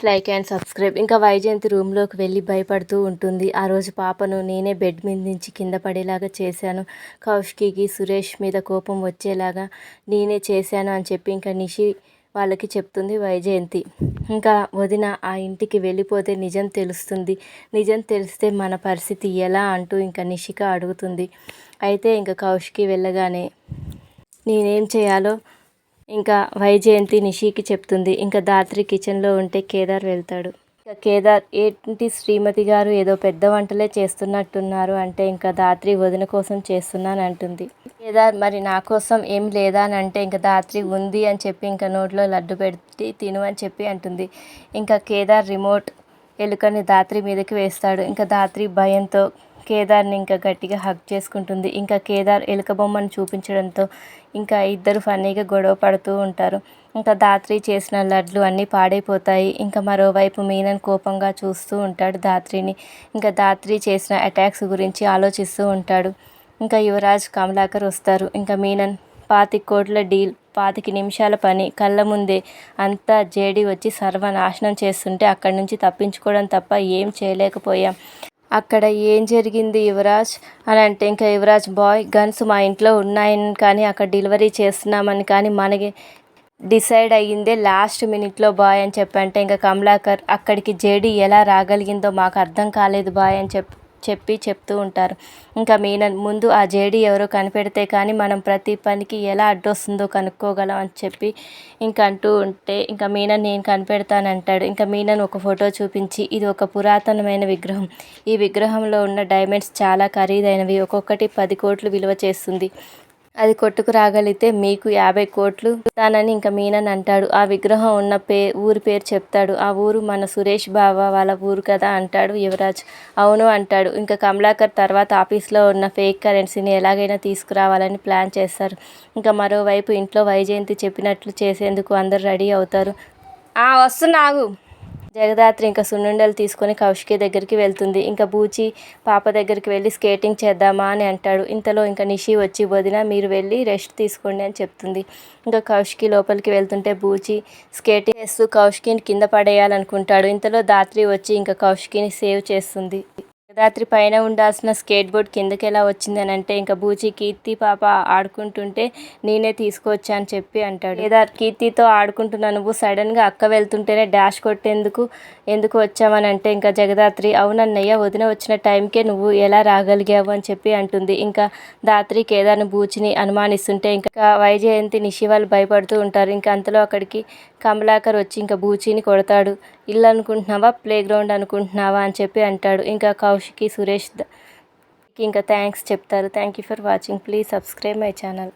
Like and subscribe. ఇంకా వైజయంతి రూమ్లోకి వెళ్ళి భయపడుతూ ఉంటుంది. ఆ రోజు పాపను నేనే బెడ్ మీద నుంచి కింద పడేలాగా చేశాను, కౌశికి సురేష్ మీద కోపం వచ్చేలాగా నేనే చేశాను అని చెప్పి ఇంకా నిషి వాళ్ళకి చెప్తుంది వైజయంతి. ఇంకా వదిన ఆ ఇంటికి వెళ్ళిపోతే నిజం తెలుస్తుంది, నిజం తెలిస్తే మన పరిస్థితి ఎలా అంటూ ఇంకా నిషిక అడుగుతుంది. అయితే ఇంకా కౌశికి వెళ్ళగానే నేనేం చేయాలో ఇంకా వైజయంతి నిషికి చెప్తుంది. ఇంకా ధాత్రి కిచెన్లో ఉంటే కేదార్ వెళ్తాడు. ఇంకా కేదార్ ఏంటి శ్రీమతి గారు ఏదో పెద్ద వంటలే చేస్తున్నట్టున్నారు అంటే ఇంకా ధాత్రి వదిన కోసం చేస్తున్నాను అంటుంది. కేదార్ మరి నా కోసం ఏం లేదా అని అంటే ఇంకా ధాత్రి ఉంది అని చెప్పి ఇంకా నోట్లో లడ్డు పెట్టి తిను అని చెప్పి అంటుంది. ఇంకా కేదార్ రిమోట్ ఎలుకని ధాత్రి మీదకి వేస్తాడు. ఇంకా ధాత్రి భయంతో కేదార్ని ఇంకా గట్టిగా హగ్ చేసుకుంటుంది. ఇంకా కేదార్ ఎలుక బొమ్మను చూపించడంతో ఇంకా ఇద్దరు ఫన్నీగా గొడవ పడుతూ ఉంటారు. ఇంకా ధాత్రి చేసిన లడ్లు అన్నీ పాడైపోతాయి. ఇంకా మరోవైపు మీనన్ కోపంగా చూస్తూ ఉంటాడు ధాత్రిని. ఇంకా ధాత్రి చేసిన అటాక్స్ గురించి ఆలోచిస్తూ ఉంటాడు. ఇంకా యువరాజ్ కమలాకర్ వస్తారు. ఇంకా మీనన్ 25 కోట్ల డీల్, 25 నిమిషాల పని, కళ్ళ ముందే అంతా జేడి వచ్చి సర్వనాశనం చేస్తుంటే అక్కడి నుంచి తప్పించుకోవడం తప్ప ఏం చేయలేకపోయాం. అక్కడ ఏం జరిగింది యువరాజ్ అని అంటే ఇంకా యువరాజ్ బాయ్ గన్స్ మా ఇంట్లో ఉన్నాయని కానీ అక్కడ డెలివరీ చేస్తున్నామని కానీ మనకి డిసైడ్ అయ్యిందే లాస్ట్ మినిట్లో బాయ్ అని చెప్పంటే ఇంకా కమలాకర్ అక్కడికి జేడి ఎలా రాగలిగిందో మాకు అర్థం కాలేదు బాయ్ అని చెప్తూ ఉంటారు. ఇంకా మీనన్ ముందు ఆ జేడి ఎవరో కనిపెడితే కానీ మనం ప్రతి పనికి ఎలా అడ్డొస్తుందో కనుక్కోగలం అని చెప్పి ఇంకా అంటూ ఉంటే ఇంకా మీనన్ నేను కనిపెడతానంటాడు. ఇంకా మీనన్ ఒక ఫోటో చూపించి ఇది ఒక పురాతనమైన విగ్రహం, ఈ విగ్రహంలో ఉన్న డైమండ్స్ చాలా ఖరీదైనవి, ఒక్కొక్కటి 10 కోట్లు విలువ చేస్తుంది, అది కొట్టుకు రాగలిగితే మీకు 50 కోట్లు ఇస్తానని ఇంకా మీనన్ అంటాడు. ఆ విగ్రహం ఉన్న ఊరి పేరు చెప్తాడు. ఆ ఊరు మన సురేష్ బావ వాళ్ళ ఊరు కదా అంటాడు యువరాజ్. అవును అంటాడు. ఇంకా కమలాకర్ తర్వాత ఆఫీస్లో ఉన్న ఫేక్ కరెన్సీని ఎలాగైనా తీసుకురావాలని ప్లాన్ చేస్తారు. ఇంకా మరోవైపు ఇంట్లో వైజయంతి చెప్పినట్లు చేసేందుకు అందరూ రెడీ అవుతారు. వస్తున్నాగు. జగదాత్రి ఇంకా సున్నుండలు తీసుకొని కౌశికి దగ్గరికి వెళ్తుంది. ఇంకా బూచి పాప దగ్గరికి వెళ్ళి స్కేటింగ్ చేద్దామా అని అంటాడు. ఇంతలో ఇంకా నిషి వచ్చి వదిన మీరు వెళ్ళి రెస్ట్ తీసుకోండి అని చెప్తుంది. ఇంకా కౌశికి లోపలికి వెళ్తుంటే బూచి స్కేటింగ్ చేస్తూ కౌశికిని కింద పడేయాలనుకుంటాడు. ఇంతలో ధాత్రి వచ్చి ఇంకా కౌశికిని సేవ్ చేస్తుంది. జగదాత్రి పైన ఉండాల్సిన స్కేట్ బోర్డ్ కిందకి ఎలా వచ్చిందని అంటే ఇంకా బూచి కీర్తి పాప ఆడుకుంటుంటే నేనే తీసుకొచ్చా అని చెప్పి అంటాడు. లేదా కీర్తితో ఆడుకుంటున్నా నువ్వు సడన్గా అక్క వెళ్తుంటేనే డాష్ ఎందుకు వచ్చావని అంటే ఇంకా జగదాత్రి అవునన్నయ్య వదిన వచ్చిన టైంకే నువ్వు ఎలా రాగలిగావు అని చెప్పి అంటుంది. ఇంకా ధాత్రి కేదార్ని బూచిని అనుమానిస్తుంటే ఇంకా వైజయంతి నిషి వాళ్ళు భయపడుతూ ఉంటారు. ఇంకా అంతలో అక్కడికి కమలాకర్ వచ్చి ఇంకా బూచిని కొడతాడు. ఇల్లు అనుకుంటున్నావా ప్లే గ్రౌండ్ అనుకుంటున్నావా అని చెప్పి అంటాడు. ఇంకా కౌశికి సురేష్ ఇంకా థ్యాంక్స్ చెప్తారు. Thank you for watching. Please subscribe my channel.